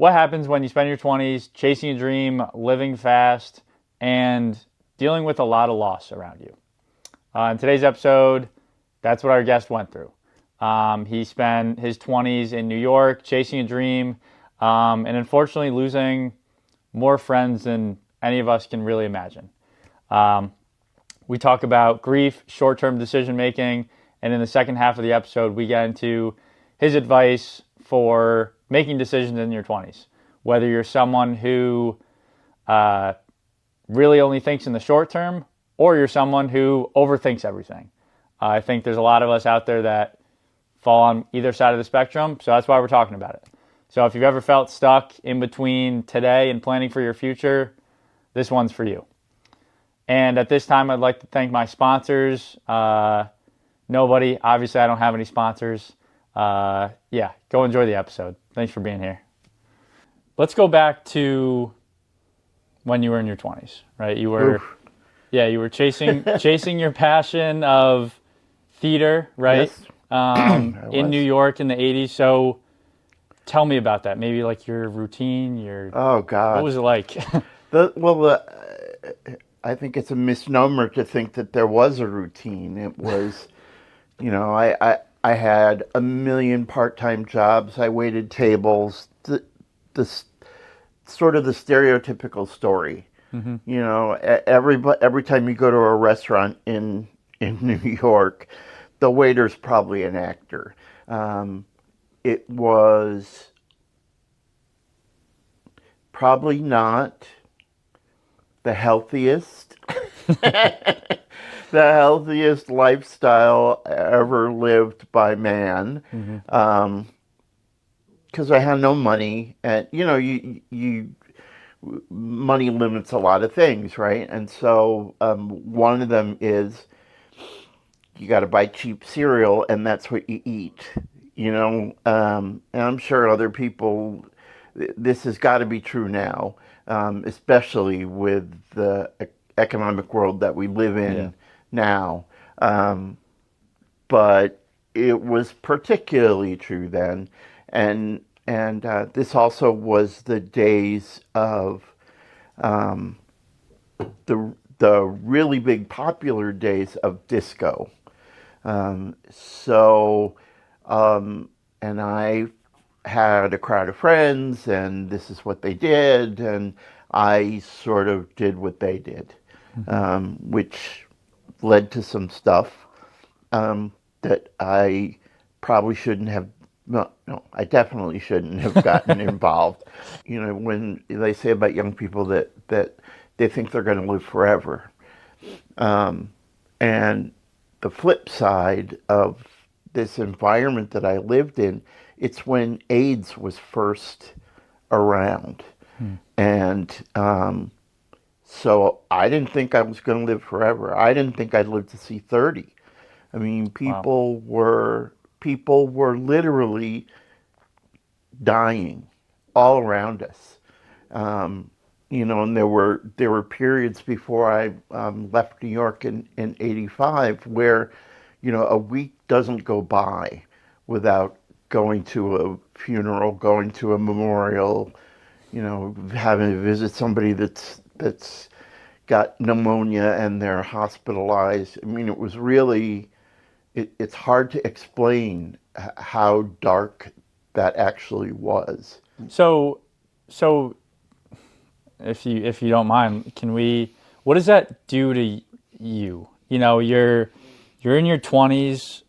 what happens when you spend your 20s chasing a dream, living fast, and dealing with a lot of loss around you. In today's episode, that's what our guest went through. He spent his 20s in New York chasing a dream, and unfortunately losing more friends than any of us can really imagine. We talk about grief, short-term decision making, and in the second half of the episode, we get into his advice for making decisions in your 20s. Whether you're someone who really only thinks in the short term, or you're someone who overthinks everything. I think there's a lot of us out there that fall on either side of the spectrum, so that's why we're talking about it. So if you've ever felt stuck in between today and planning for your future, this one's for you. And at this time, I'd like to thank my sponsors. Nobody, obviously I don't have any sponsors. Go enjoy the episode. Thanks for being here. Let's go back to when you were in your 20s, right? You were chasing your passion of theater, right? Yes. In New York in the 80s. So tell me about that. Maybe like your routine, Oh God. what was it like? I think it's a misnomer to think that there was a routine. It was, I had a million part-time jobs. I waited tables. The sort of the stereotypical story. Mm-hmm. Every time you go to a restaurant in New York, the waiter's probably an actor. It was probably not the healthiest, the healthiest lifestyle ever lived by man. Mm-hmm. Because I had no money, and money limits a lot of things, right? And so one of them is you got to buy cheap cereal, and that's what you eat. And I'm sure other people, this has got to be true now, especially with the economic world that we live in now. But it was particularly true then. And this also was the days of the really big popular days of disco. And I had a crowd of friends, and this is what they did, and I sort of did what they did, which led to some stuff that I probably shouldn't have. No, I definitely shouldn't have gotten involved. When they say about young people that they think they're going to live forever, and the flip side of this environment that I lived in, it's when AIDS was first around. And so I didn't think I was going to live forever. I didn't think I'd live to see 30. I mean, people were literally dying all around us. And there were periods before I left New York in '85 where, a week doesn't go by without going to a funeral, going to a memorial, having to visit somebody that's got pneumonia and they're hospitalized. I mean, it was really, it's hard to explain how dark that actually was. So if you don't mind, what does that do to you? You're in your 20s,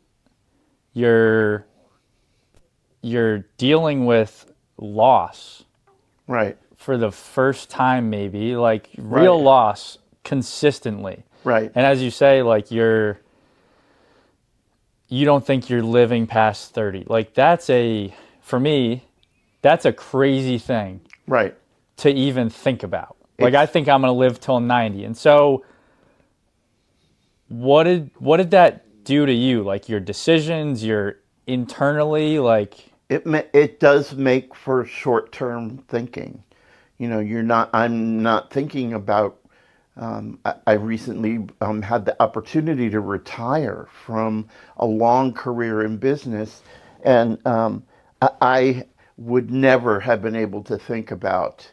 you're dealing with loss. Right. For the first time, maybe, like real loss consistently. Right. And as you say, like you don't think you're living past 30. Like for me, that's a crazy thing. Right. To even think about. Like I think I'm going to live till 90. And so what did that do to you? Like your decisions, your internally, like it does make for short-term thinking. I'm not thinking about I recently had the opportunity to retire from a long career in business, and I would never have been able to think about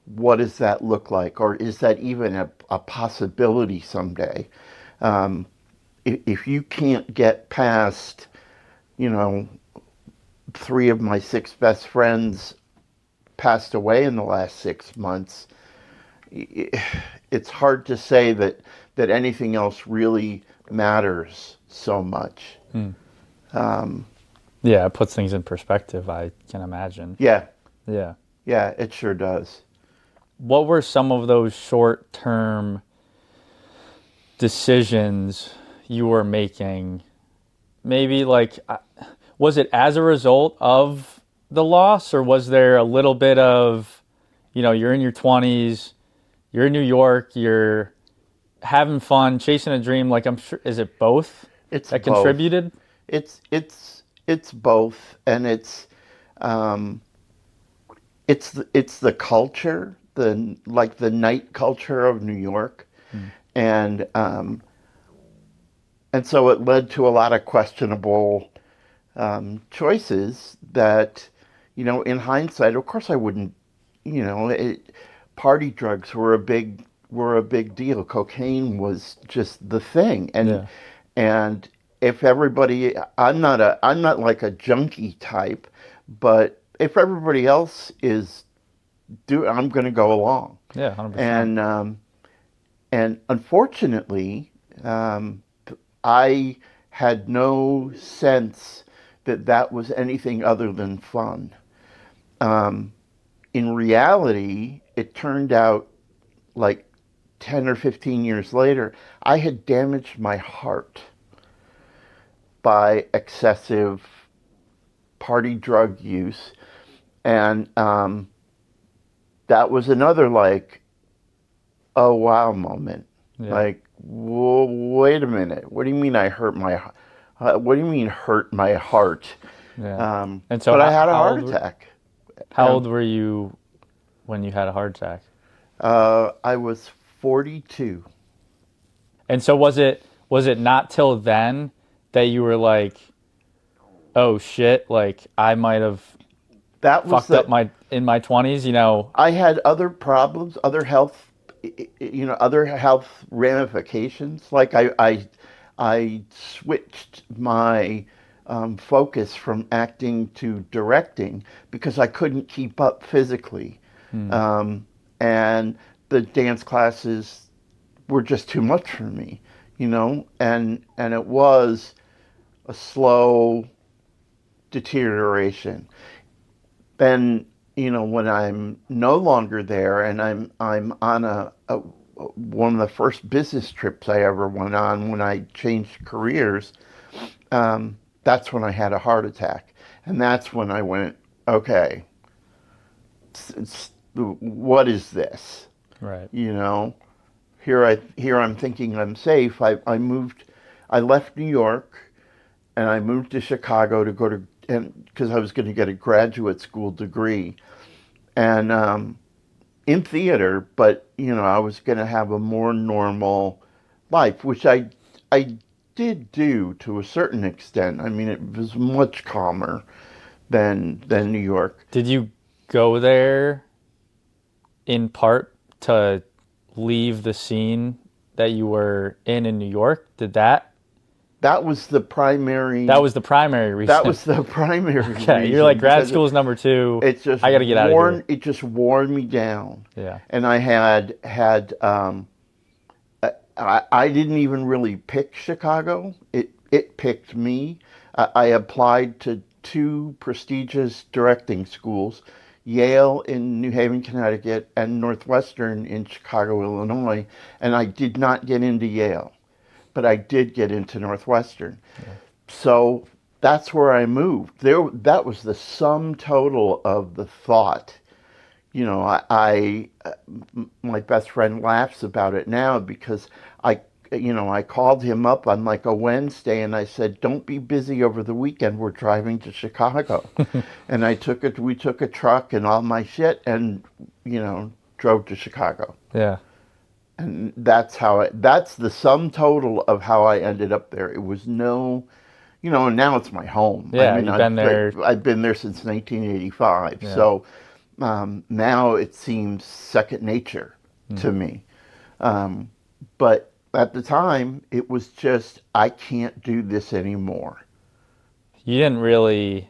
what does that look like, or is that even a possibility someday? Um, if you can't get past, you know, 3 of my 6 best friends passed away in the last 6 months, it's hard to say that anything else really matters so much. Hmm. Um, Yeah, it puts things in perspective, I can imagine. yeah, Yeah. yeah, it sure does. What were some of those short-term decisions you were making? Maybe like, was it as a result of the loss, or was there a little bit of, you're in your 20s, you're in New York, you're having fun, chasing a dream? Like, I'm sure, is it both It's that both. contributed? It's both, and um, it's the culture, the night culture of New York, Hmm. and and so it led to a lot of questionable choices that, in hindsight, of course, I wouldn't. You know, party drugs were a big deal. Cocaine was just the thing, Yeah. and if everybody, I'm not like a junkie type, but if everybody else is I'm going to go along, Yeah, 100%. and unfortunately, um, I had no sense that that was anything other than fun. Um, in reality, it turned out like 10 or 15 years later, I had damaged my heart by excessive party drug use. And that was another, like, oh wow moment. Yeah. Like, whoa, wait a minute. What do you mean I hurt my what do you mean hurt my heart? Yeah. And so But I had a heart attack. how old were you when you had a heart attack? I was 42. And so was it not till then that you were like, "Oh shit, like I might have That was fucked up the my in my 20s, I had other problems, other health ramifications. Like I switched my focus from acting to directing because I couldn't keep up physically, Hmm. and the dance classes were just too much for me, and it was a slow deterioration. Then, when I'm no longer there and I'm on a one of the first business trips I ever went on when I changed careers, that's when I had a heart attack, and that's when I went, okay, what is this? Right. You know, here I'm thinking I'm safe. I left New York and I moved to Chicago to go to and because I was going to get a graduate school degree, and in theater, but I was going to have a more normal life, which I did do to a certain extent. I mean, it was much calmer than New York. Did you go there in part to leave the scene that you were in New York? Did That was the that primary. was the primary That reason? was the primary Okay, you're like reason grad because school is number 2. it just I got to get out of here. wore me down, Yeah. and I had I didn't even really pick Chicago. It picked me. I applied to 2 prestigious directing schools, Yale in New Haven, Connecticut, and Northwestern in Chicago, Illinois, and I did not get into Yale, but I did get into Northwestern. Yeah. So that's where I moved. That was the sum total of the thought. My best friend laughs about it now because I called him up on like a Wednesday and I said, "Don't be busy over the weekend. We're driving to Chicago," and we took a truck and all my shit and drove to Chicago. Yeah. And that's the sum total of how I ended up there. It was no, and now it's my home. I Yeah, mean, you've been there. I've been there since 1985. Yeah. So now it seems second nature Mm. to me. But at the time, it was just, I can't do this anymore. You didn't really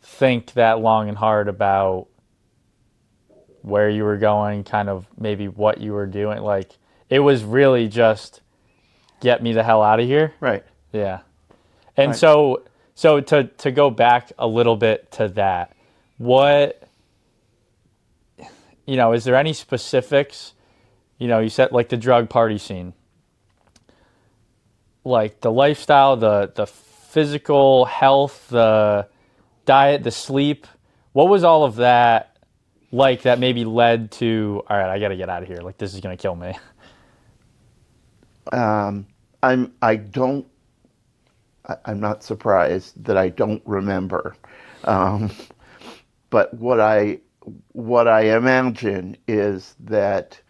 think that long and hard about where you were going, kind of maybe what you were doing. Like, it was really just get me the hell out of here. Right. Yeah. And Right. so to go back a little bit to that, what, is there any specifics? You said like the drug party scene, like the lifestyle, the physical health, the diet, the sleep. What was all of that like that maybe led to, all right, I got to get out of here. Like, this is going to kill me. Um, I'm I don't I'm not surprised that I don't remember. Um, but what I imagine is that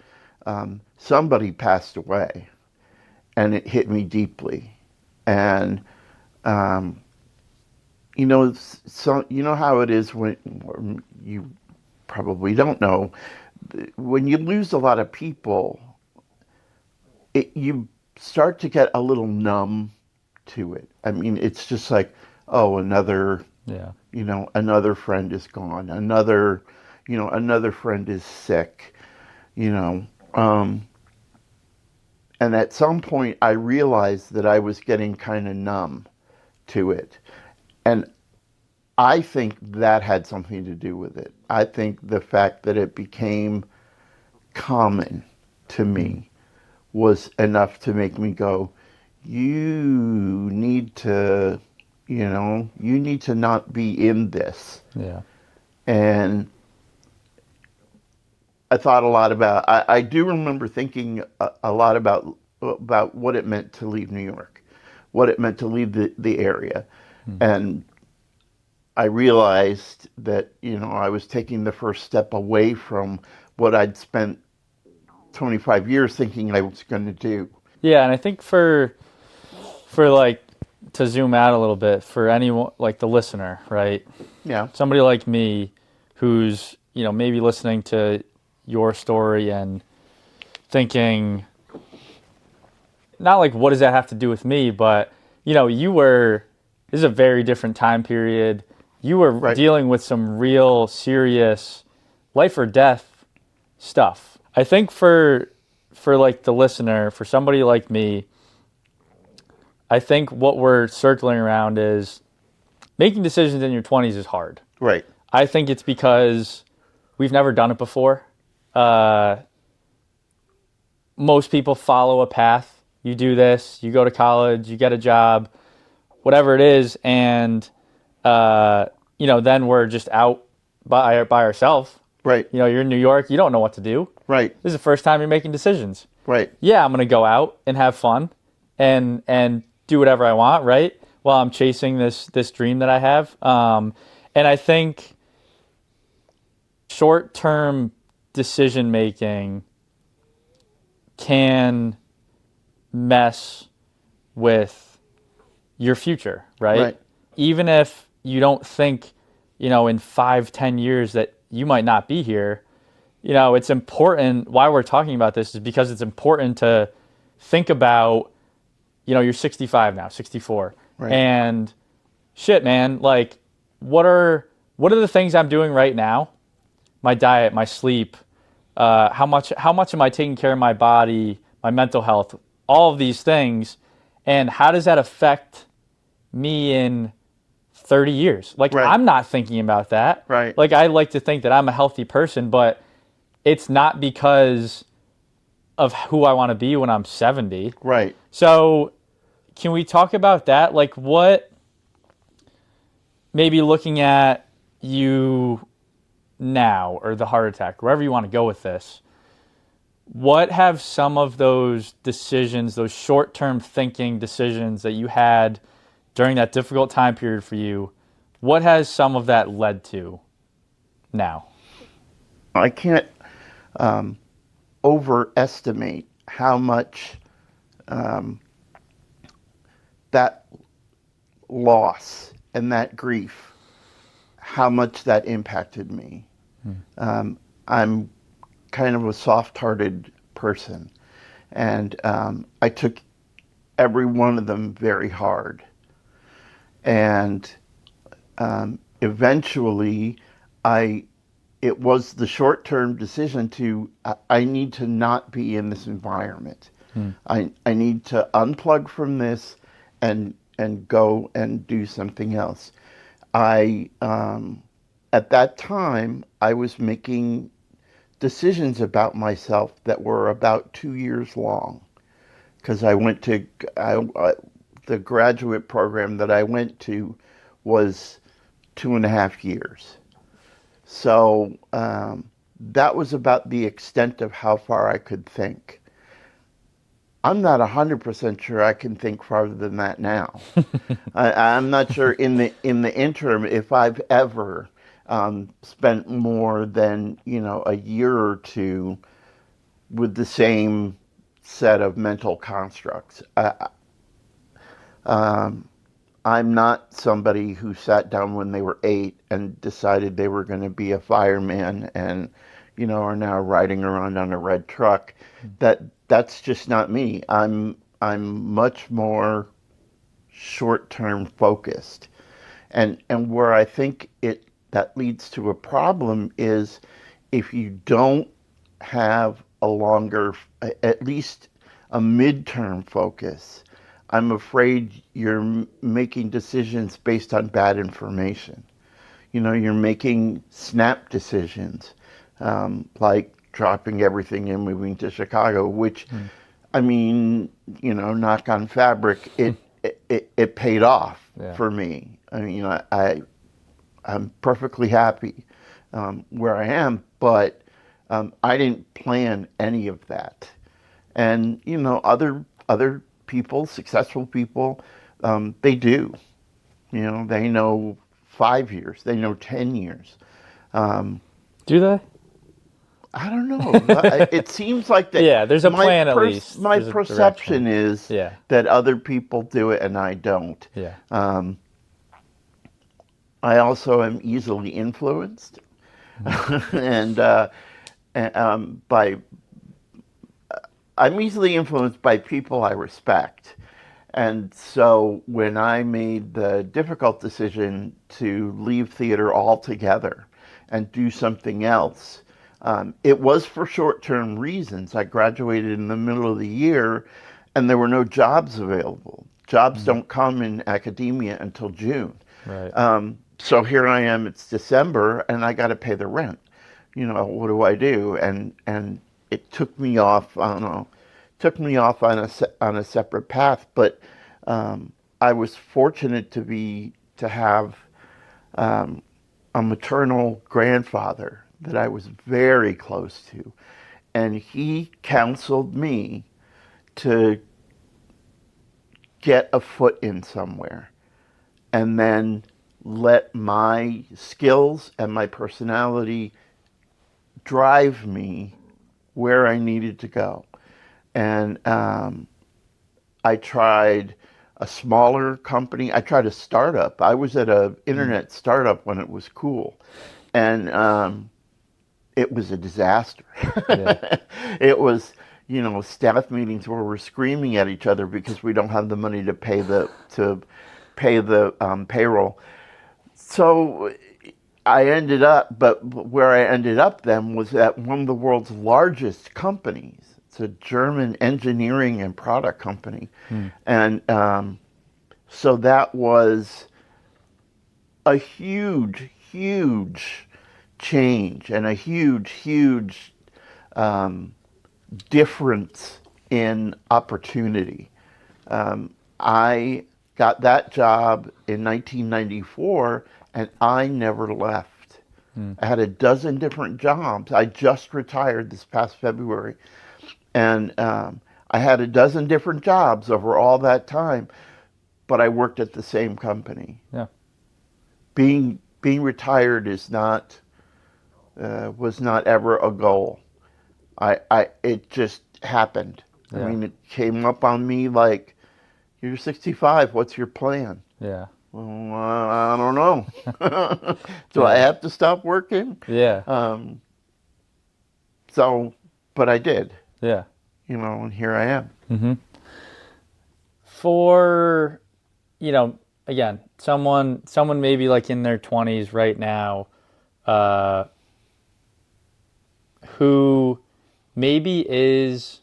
somebody passed away, and it hit me deeply. And um, so you know how it is when you probably don't know, when you lose a lot of people, you start to get a little numb to it. I mean, it's just like, oh, Yeah. another friend is gone. Another friend is sick, you know. And at some point, I realized that I was getting kind of numb to it. And I think that had something to do with it. I think the fact that it became common to Mm. me was enough to make me go, you need to, you need to not be in this. Yeah. And I thought a lot about, I do remember thinking a lot about what it meant to leave New York, what it meant to leave the area. Mm. And I realized that, I was taking the first step away from what I'd spent 25 years thinking I was going to do. Yeah, and I think for like to zoom out a little bit for anyone like the listener, right? Yeah, Somebody like me who's, maybe listening to your story and thinking not like what does that have to do with me, but this is a very different time period. You were right, dealing with some real serious life or death stuff. I think for like the listener, for somebody like me, I think what we're circling around is making decisions in your 20s is hard. right, I think it's because we've never done it before. Uh, Most people follow a path. You do this, you go to college, you get a job, whatever it is, and then we're just out by ourselves. right, You're in New York, you don't know what to do. right, This is the first time you're making decisions. right, Yeah, I'm gonna go out and have fun, and do whatever I want, right? While I'm chasing this dream that I have. And I think short term decision making can mess with your future, right? right, Even if you don't think, in 5, 10 years that you might not be here, it's important. Why we're talking about this is because it's important to think about, you're 65 now, 64. right, And shit, man, like what are the things I'm doing right now? My diet, my sleep, how much am I taking care of my body, my mental health, all of these things, and how does that affect me in 30 years? Like, right, I'm not thinking about that. right, Like, I like to think that I'm a healthy person, but it's not because of who I want to be when I'm 70. right. So, can we talk about that? Like, what, maybe looking at you now or the heart attack, wherever you want to go with this, what have some of those decisions, those short term thinking decisions that you had during that difficult time period for you, what has some of that led to now? I can't overestimate how much that loss and that grief, how much that impacted me. I'm kind of a soft-hearted person, and I took every one of them very hard. And eventually, I it was the short-term decision to I need to not be in this environment. I need to unplug from this and go and do something else. I At that time I was making decisions about myself that were about 2 years long because I went to the graduate program that I went to was 2.5 years. So that was about the extent of how far I could think. I'm not 100% sure I can think farther than that now. I'm not sure in the interim if I've ever spent more than a year or two with the same set of mental constructs. I'm not somebody who sat down when they were 8 and decided they were going to be a fireman and, are now riding around on a red truck. That's just not me. I'm much more short-term focused. And where I think that leads to a problem is if you don't have a longer, at least a midterm focus, I'm afraid you're making decisions based on bad information. You're making snap decisions, like dropping everything and moving to Chicago, which, I mean, knock on fabric, it paid off for me. I mean, I'm perfectly happy where I am, but I didn't plan any of that. And other people, successful people, they do. They know 5 years, they know 10 years. Do they? I don't know. It seems like that. Yeah, there's a plan at least. My There's a perception direction. is Yeah. that other people do it and I don't. Yeah. I also am easily influenced, and by I'm easily influenced by people I respect. And so when I made the difficult decision to leave theater altogether and do something else, it was for short-term reasons. I graduated in the middle of the year and there were no jobs available. Jobs don't come in academia until June. Right. So here I am, it's December, and I got to pay the rent. What do I do? And it took me off, I don't know, took me off on a separate path, but I was fortunate to have a maternal grandfather that I was very close to, and he counseled me to get a foot in somewhere and then let my skills and my personality drive me where I needed to go. And I tried a smaller company. I tried a startup. I was at an internet startup when it was cool. And it was a disaster. Yeah. It was, staff meetings where we're screaming at each other because we don't have the money to pay the payroll. So but where I ended up then was at one of the world's largest companies. It's a German engineering and product company. And so that was a huge, huge change and a huge, huge difference in opportunity. I got that job in 1994 and I never left. I had a dozen different jobs. I just retired this past February. And I had a dozen different jobs over all that time, but I worked at the same company. Yeah. Being retired was not ever a goal. It just happened. Yeah. I mean, it came up on me like, you're 65, what's your plan? Yeah. Well, I don't know. Do I Yeah. have to stop working? Yeah. Um, so, but I did, Yeah. and here I am. Mm-hmm. For, again, someone maybe like in their 20s right now, uh, who maybe is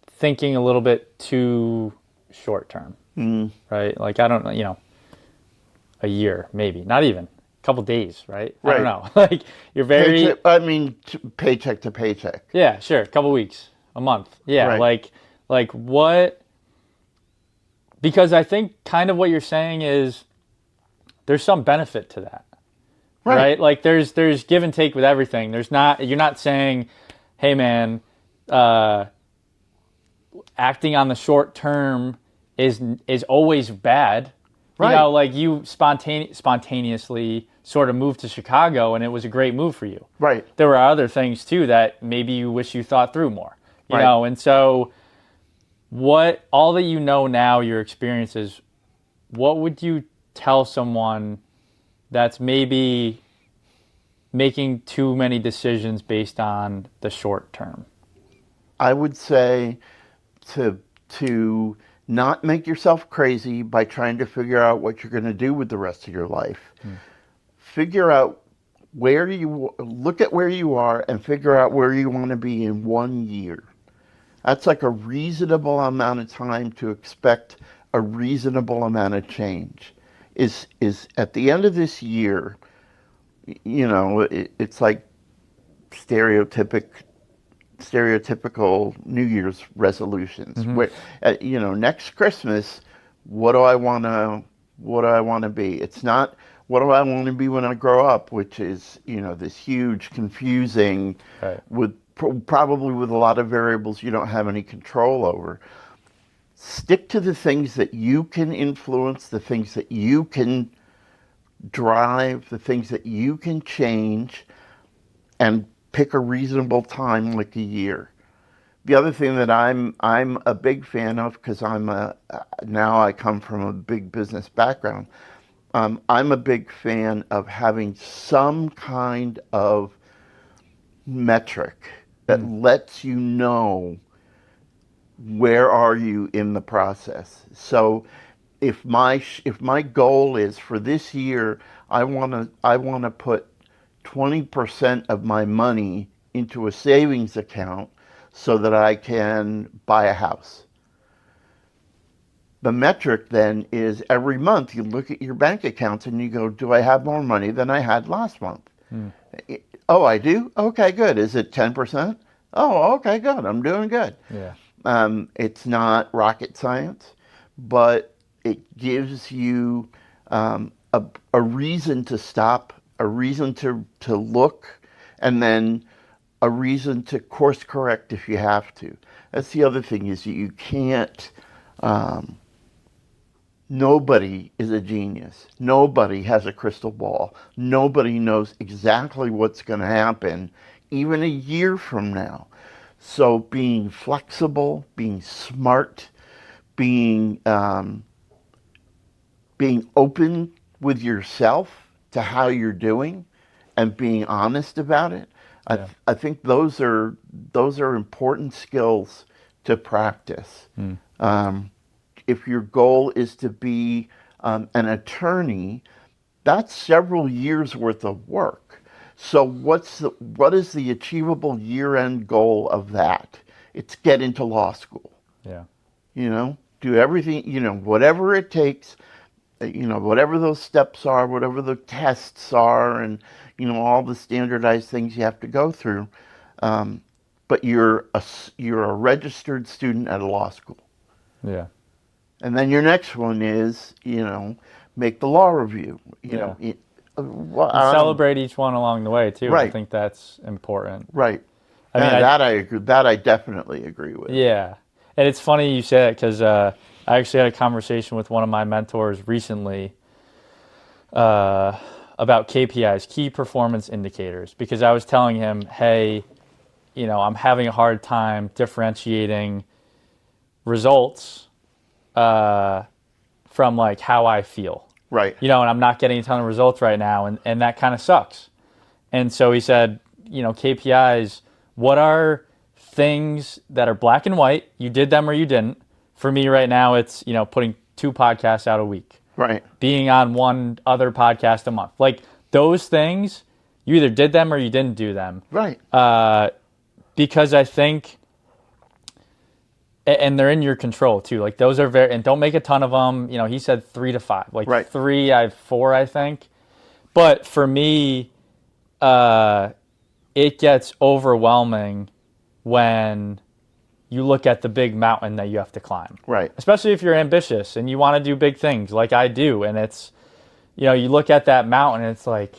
thinking a little bit too short term, Mm, right? Like, I don't know, a year, maybe, not even a couple days, right? I don't right. know. Like, you're Paycheck, very, I mean, paycheck to paycheck. yeah, sure, a couple weeks, a month. Yeah. Right, Like what, because I think kind of what you're saying is there's some benefit to that, right, right? Like there's give and take with everything. You're not saying, hey man, uh, acting on the short term is always bad. right, Like you spontaneously sort of moved to Chicago and it was a great move for you. right, There were other things too that maybe you wish you thought through more. right. And so what all that now, your experiences, what would you tell someone that's maybe making too many decisions based on the short term? I would say to to not make yourself crazy by trying to figure out what you're going to do with the rest of your life. Mm. Figure out where you look at where you are and figure out where you want to be in 1 year. That's like a reasonable amount of time to expect a reasonable amount of change. Is at the end of this year, it's like stereotypic stereotypical New Year's resolutions. Mm-hmm. Where next Christmas, what do I want to what do I want to be? It's not what do I want to be when I grow up, which is this huge, confusing, Right. with probably with a lot of variables you don't have any control over. Stick to the things that you can influence, the things that you can drive, the things that you can change, and pick a reasonable time like a year. The other thing that I'm a big fan of, because now I come from a big business background. I'm a big fan of having some kind of metric that Mm. lets you know where are you in the process. So if my goal is for this year, I want to put 20% of my money into a savings account so that I can buy a house. The metric then is every month you look at your bank accounts and you go, do I have more money than I had last month? Mm. Oh, I do? Okay, good. Is it 10%? Oh, okay, good. I'm doing good. Yeah. It's not rocket science, but it gives you a reason to stop, a reason to look, and then a reason to course correct if you have to. That's the other thing is you can't. Um, Nobody is a genius. Nobody has a crystal ball. Nobody knows exactly what's going to happen, even a year from now. So being flexible, being smart, being being open with yourself to how you're doing, and being honest about it. Yeah. I think those are important skills to practice. Mm. Um, if your goal is to be an attorney, that's several years worth of work. So what is the achievable year-end goal of that? It's get into law school. Yeah. Do everything, whatever it takes, whatever those steps are, whatever the tests are, and all the standardized things you have to go through. But you're a registered student at a law school. Yeah. And then your next one is, make the law review. Yeah. Well, And celebrate each one along the way too. I right, think that's important. right. I mean, That I agree. That I definitely agree with. yeah. And it's funny you say that because I actually had a conversation with one of my mentors recently about KPIs, key performance indicators, because I was telling him, hey, I'm having a hard time differentiating results from like how I feel. Right. And I'm not getting a ton of results right now, and that kind of sucks. And so he said, KPIs, what are things that are black and white? You did them or you didn't. For me right now, it's, putting 2 podcasts out a week. Right. Being on one other podcast a month. Like those things, you either did them or you didn't do them. Right. Because I think, and they're in your control too. Like those are and don't make a ton of them. He said 3 to 5. Like right. 3, I have 4, I think. But for me, it gets overwhelming when you look at the big mountain that you have to climb. Right. Especially if you're ambitious and you want to do big things like I do. And it's, you look at that mountain and it's like,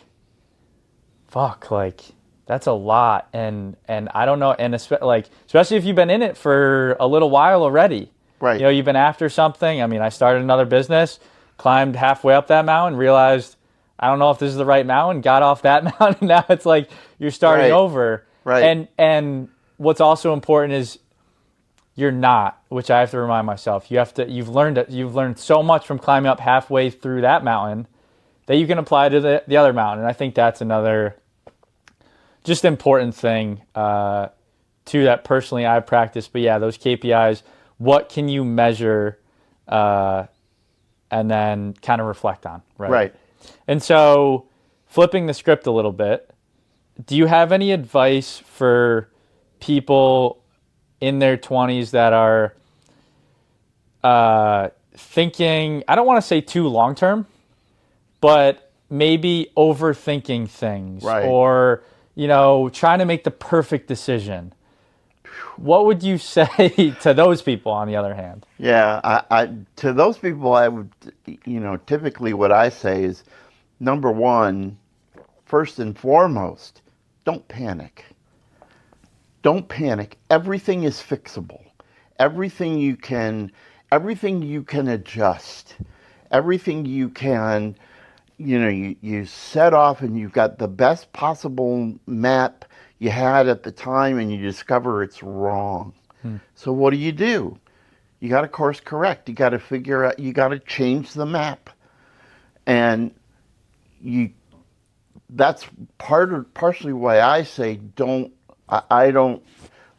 fuck, like that's a lot. And I don't know. And especially if you've been in it for a little while already. Right. You've been after something. I mean, I started another business, climbed halfway up that mountain, realized I don't know if this is the right mountain, got off that mountain. Now it's like you're starting over. Right. And what's also important is you're not, which I have to remind myself. You've learned so much from climbing up halfway through that mountain that you can apply to the other mountain. And I think that's another just important thing too that personally I've practiced. But yeah, those KPIs, what can you measure and then kind of reflect on, right? Right. And so flipping the script a little bit, do you have any advice for people in their 20s that are thinking, I don't want to say too long-term, but maybe overthinking things right. or, trying to make the perfect decision? What would you say to those people on the other hand? Yeah, I to those people, I would, typically what I say is, number one, first and foremost, don't panic. Don't panic. Everything is fixable. Everything you can adjust. Everything you can, you set off and you've got the best possible map you had at the time and you discover it's wrong. So what do? You got to course correct. You got to figure out, you got to change the map. And that's partially why I say I don't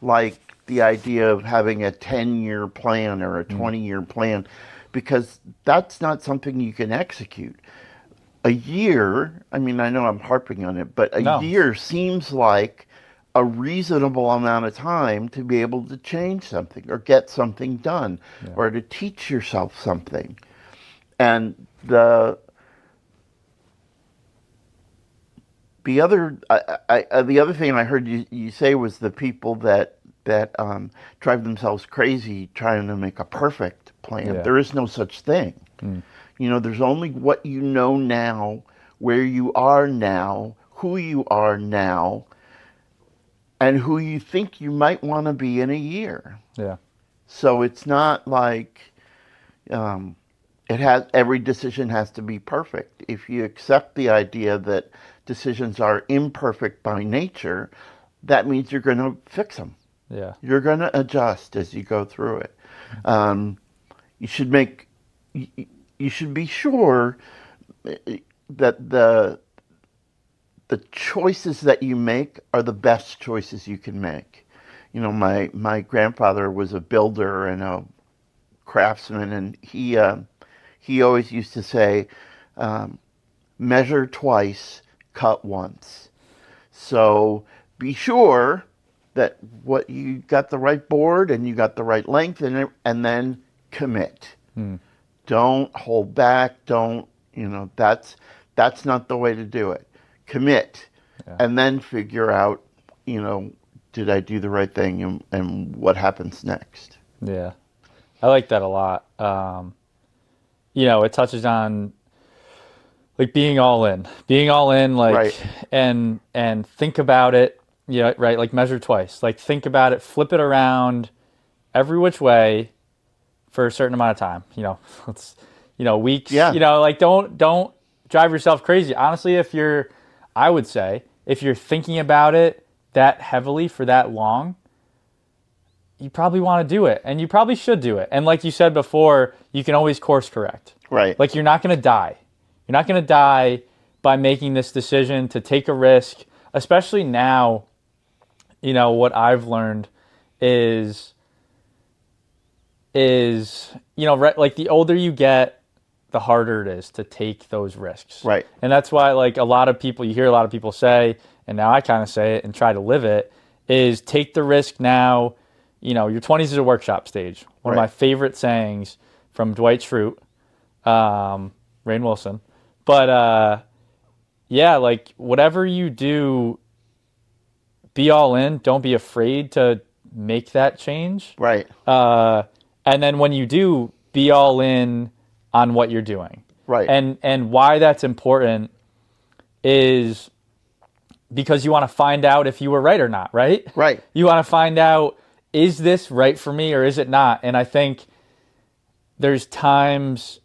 like the idea of having a 10-year plan or a 20-year plan, because that's not something you can execute. A year, I mean, I know I'm harping on it, but a year seems like a reasonable amount of time to be able to change something or get something done or to teach yourself something. And the other thing I heard you say was the people that drive themselves crazy trying to make a perfect plan. Yeah. There is no such thing. There's only what you know now, where you are now, who you are now, and who you think you might want to be in a year. Yeah. So it's not like every decision has to be perfect. If you accept the idea that decisions are imperfect by nature, that means you're going to fix them. Yeah. You're going to adjust as you go through it. You should be sure that the choices that you make are the best choices you can make. My grandfather was a builder and a craftsman, and he always used to say, measure twice, cut once. So be sure that what you got the right board and you got the right length in it, and then commit. Don't hold back. That's not the way to do it. Commit, and then figure out, did I do the right thing and what happens next? Yeah. I like that a lot. It touches on like being all in, like, right. and think about it, right. Like measure twice, like think about it, flip it around every which way for a certain amount of time, it's, weeks, like don't drive yourself crazy. Honestly, I would say if you're thinking about it that heavily for that long, you probably want to do it, and you probably should do it. And like you said before, you can always course correct. Right. Like, you're not going to die. You're not going to die by making this decision to take a risk, especially now. What I've learned is like, the older you get, the harder it is to take those risks. Right. And that's why, like, you hear a lot of people say, and now I kind of say it and try to live it, is take the risk now. Your 20s is a workshop stage. One of my favorite sayings from Dwight Schrute, Rainn Wilson. But yeah, like, whatever you do, be all in. Don't be afraid to make that change. Right. And then when you do, be all in on what you're doing. Right. And why that's important is because you want to find out if you were right or not, right? Right. You want to find out, is this right for me or is it not? And I think there's times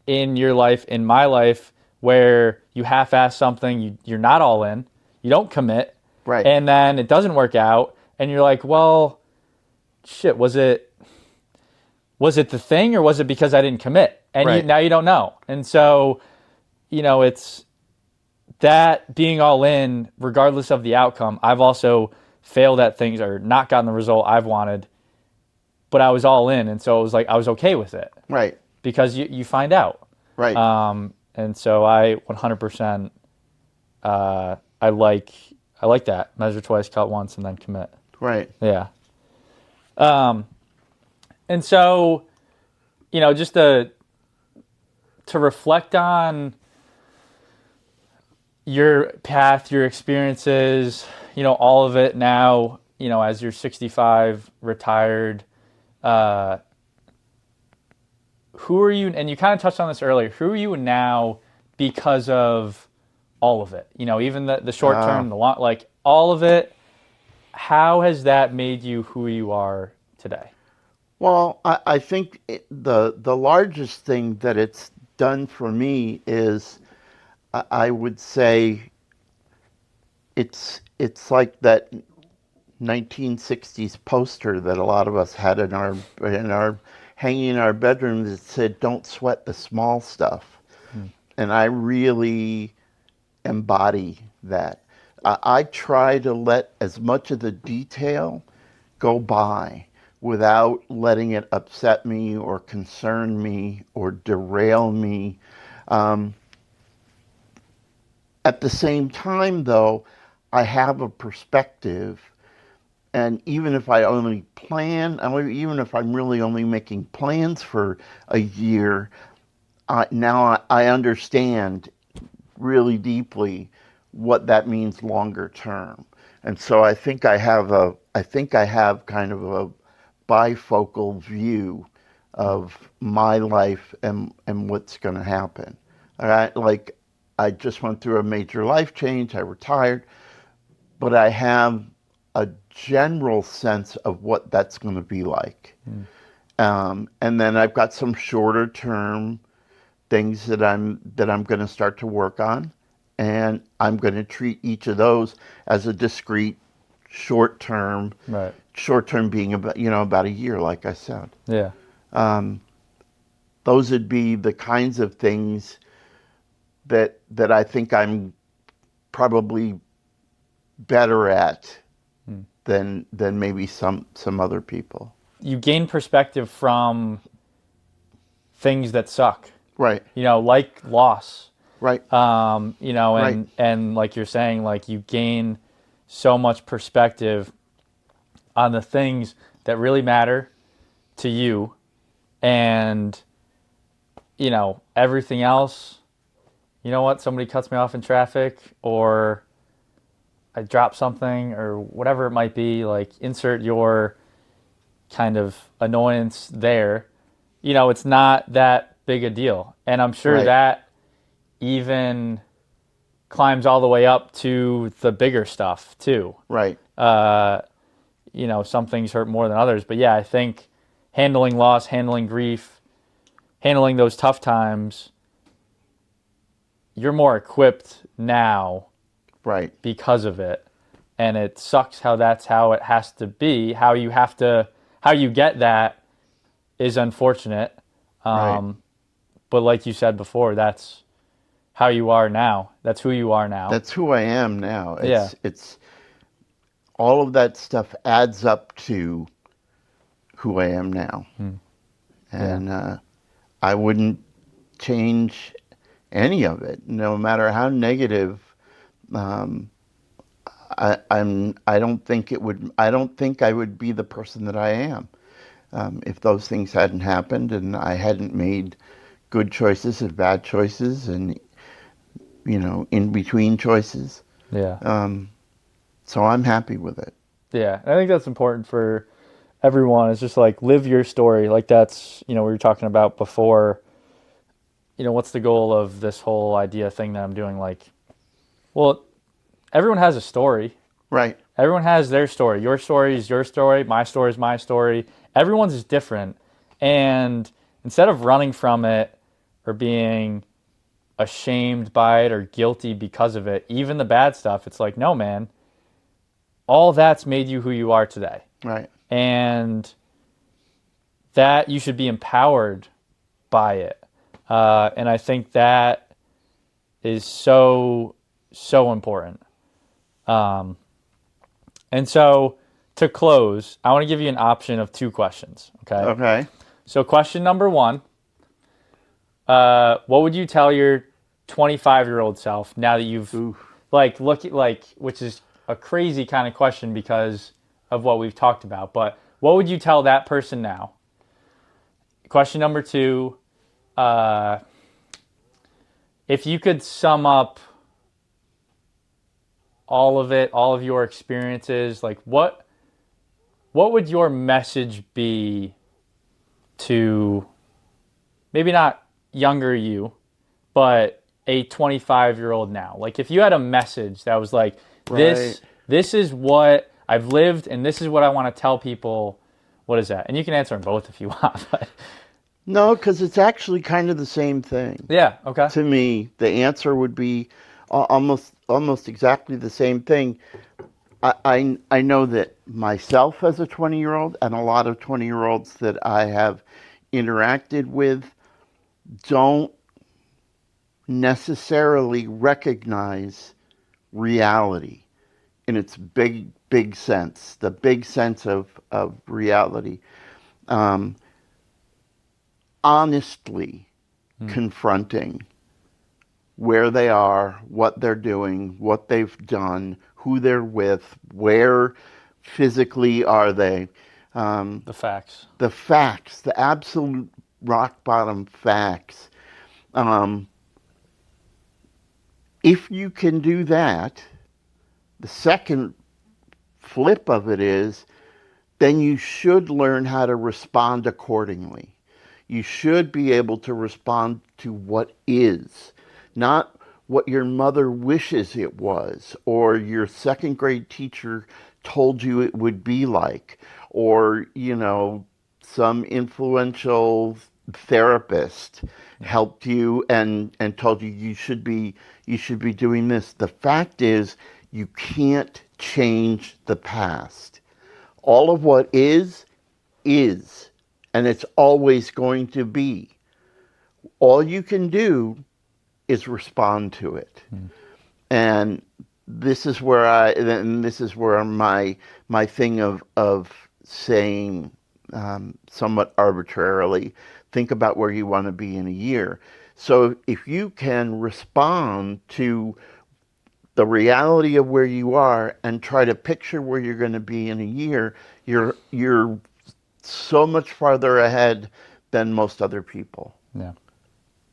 in your life, in my life, where you half-ass something, you're not all in, you don't commit, Right. and then it doesn't work out, and you're like, well, shit, was it the thing, or was it because I didn't commit? And Right. now you don't know. And so, it's that being all in, regardless of the outcome. I've also failed at things or not gotten the result I've wanted, but I was all in, and so it was like I was okay with it. Right. Because you find out. Right. And so I 100%, I like that. Measure twice, cut once, and then commit. Right. Yeah. And so, just to reflect on your path, your experiences, all of it now, as you're 65, retired, who are you, and you kind of touched on this earlier, who are you now because of all of it? Even the short term, the long, like, all of it. How has that made you who you are today? Well, I think the largest thing that it's done for me is, I would say, it's like that 1960s poster that a lot of us had in our hanging in our bedrooms that said, "Don't sweat the small stuff." And I really embody that. I try to let as much of the detail go by without letting it upset me or concern me or derail me. At the same time, though, I have a perspective, and even if I only plan, even if I'm really only making plans for a year, now I understand really deeply what that means longer term. And so I think I have kind of a bifocal view of my life and what's going to happen. All right, like, I just went through a major life change. I retired, but I have a general sense of what that's going to be like. And then I've got some shorter term things that I'm going to start to work on, and I'm going to treat each of those as a discrete short term. Right. Short term being about a year, like I said. Yeah. Those would be the kinds of things that I think I'm probably better at than maybe some other people. You gain perspective from things that suck. Right. Like loss. Right. And Right. and like you're saying, like, you gain so much perspective on the things that really matter to you, and everything else. Somebody cuts me off in traffic, or I drop something, or whatever it might be, like, insert your kind of annoyance there. It's not that big a deal. And I'm sure Right. that even climbs all the way up to the bigger stuff too. Right. Some things hurt more than others, but yeah, I think handling loss, handling grief, handling those tough times, you're more equipped now Right. because of it. and it sucks how that's how it has to be. How you get that is unfortunate. Right. But like you said before, that's how you are now. That's who you are now. That's who I am now. Yeah. It's all of that stuff adds up to who I am now. Yeah. And I wouldn't change any of it, no matter how negative. Um, I don't think it would. I don't think I would be the person that I am if those things hadn't happened and I hadn't made good choices and bad choices and in between choices. Yeah. So I'm happy with it. Yeah. I think that's important for everyone. It's just like live your story. Like that's, we were talking about before, what's the goal of this whole idea thing that I'm doing? Like, well, everyone has a story. Right. Everyone has their story. Your story is your story. My story is my story. Everyone's is different. And instead of running from it or being ashamed by it or guilty because of it, even the bad stuff, it's like, no, man, all that's made you who you are today. Right. And that you should be empowered by it. And I think that is so, so important. And so to close, I want to give you an option of 2 questions. Okay. Okay. So question number 1, what would you tell your 25-year-old self now that you've which is a crazy kind of question because of what we've talked about, but what would you tell that person now? Question number 2, if you could sum up all of it, all of your experiences, like what would your message be to maybe not younger you, but a 25-year-old now? Like if you had a message that was like, Right. this is what I've lived and this is what I want to tell people, what is that? And you can answer them both if you want. But No, because it's actually kind of the same thing. yeah, okay. To me, the answer would be almost exactly the same thing. I know that myself as a 20-year-old and a lot of 20-year-olds that I have interacted with don't necessarily recognize reality in its big sense, the big sense of reality. Um, Honestly confronting where they are, what they're doing, what they've done, who they're with, where physically are they. The facts. The facts, the absolute rock bottom facts. Um, if you can do that, the second flip of it is then you should learn how to respond accordingly. You should be able to respond to what is, not what your mother wishes it was, or your second grade teacher told you it would be like, or, some influential therapist helped you and told you you should be doing this. The fact is you can't change the past. All of what is, and it's always going to be. All you can do is respond to it. And this is where my thing of saying somewhat arbitrarily, think about where you want to be in a year. So if you can respond to the reality of where you are and try to picture where you're going to be in a year, you're so much farther ahead than most other people. Yeah.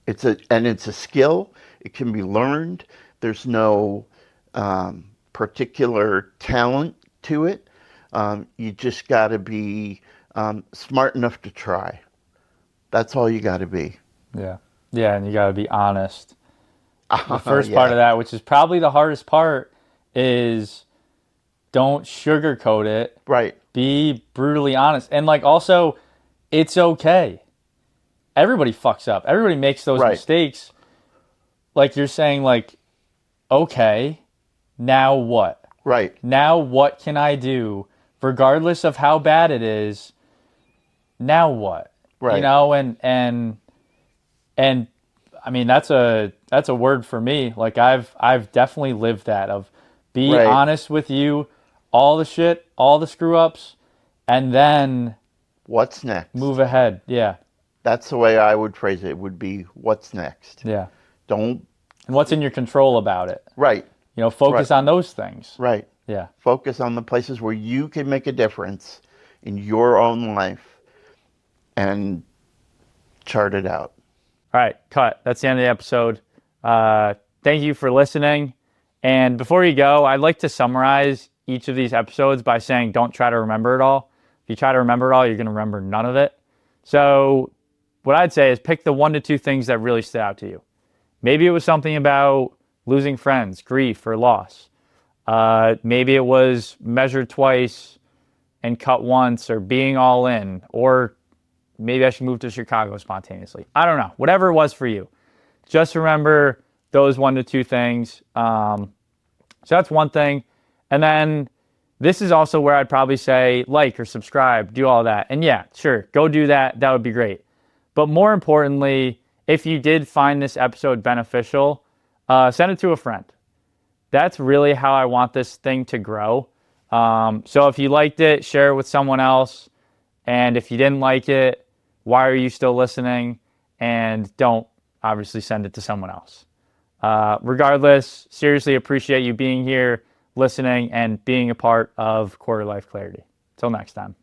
It's a skill. It can be learned. There's no particular talent to it. You just got to be smart enough to try. That's all you got to be. Yeah. Yeah, and you got to be honest. The first part Yeah. of that, which is probably the hardest part, is don't sugarcoat it. Right. Be brutally honest. And like also, it's okay. Everybody fucks up. Everybody makes those Right. mistakes. Like you're saying, like, okay, now what? Right. Now what can I do, regardless of how bad it is? Now what? You Right. know, and I mean that's a word for me. Like I've definitely lived that of be Right. honest with you, all the shit, all the screw ups, and then What's next? move ahead. Yeah. That's the way I would phrase it. It would be what's next. Yeah. Don't. And what's in your control about it? Right. You know, Right. focus on those things. Right. Yeah. Focus on the places where you can make a difference in your own life and chart it out. All right, cut. That's the end of the episode. Thank you for listening. And before you go, I'd like to summarize each of these episodes by saying don't try to remember it all. If you try to remember it all, you're going to remember none of it. So, what I'd say is pick the 1 to 2 things that really stood out to you. Maybe it was something about losing friends, grief, or loss. Maybe it was measured twice and cut once, or being all in, or maybe I should move to Chicago spontaneously. I don't know. Whatever it was for you. Just remember those 1 to 2 things. So that's one thing. And then this is also where I'd probably say like or subscribe, do all that. And yeah, sure, go do that. That would be great. But more importantly, if you did find this episode beneficial, send it to a friend. That's really how I want this thing to grow. So if you liked it, share it with someone else. And if you didn't like it, why are you still listening? And don't obviously send it to someone else. Regardless, seriously appreciate you being here, listening, and being a part of Quarter Life Clarity. Till next time.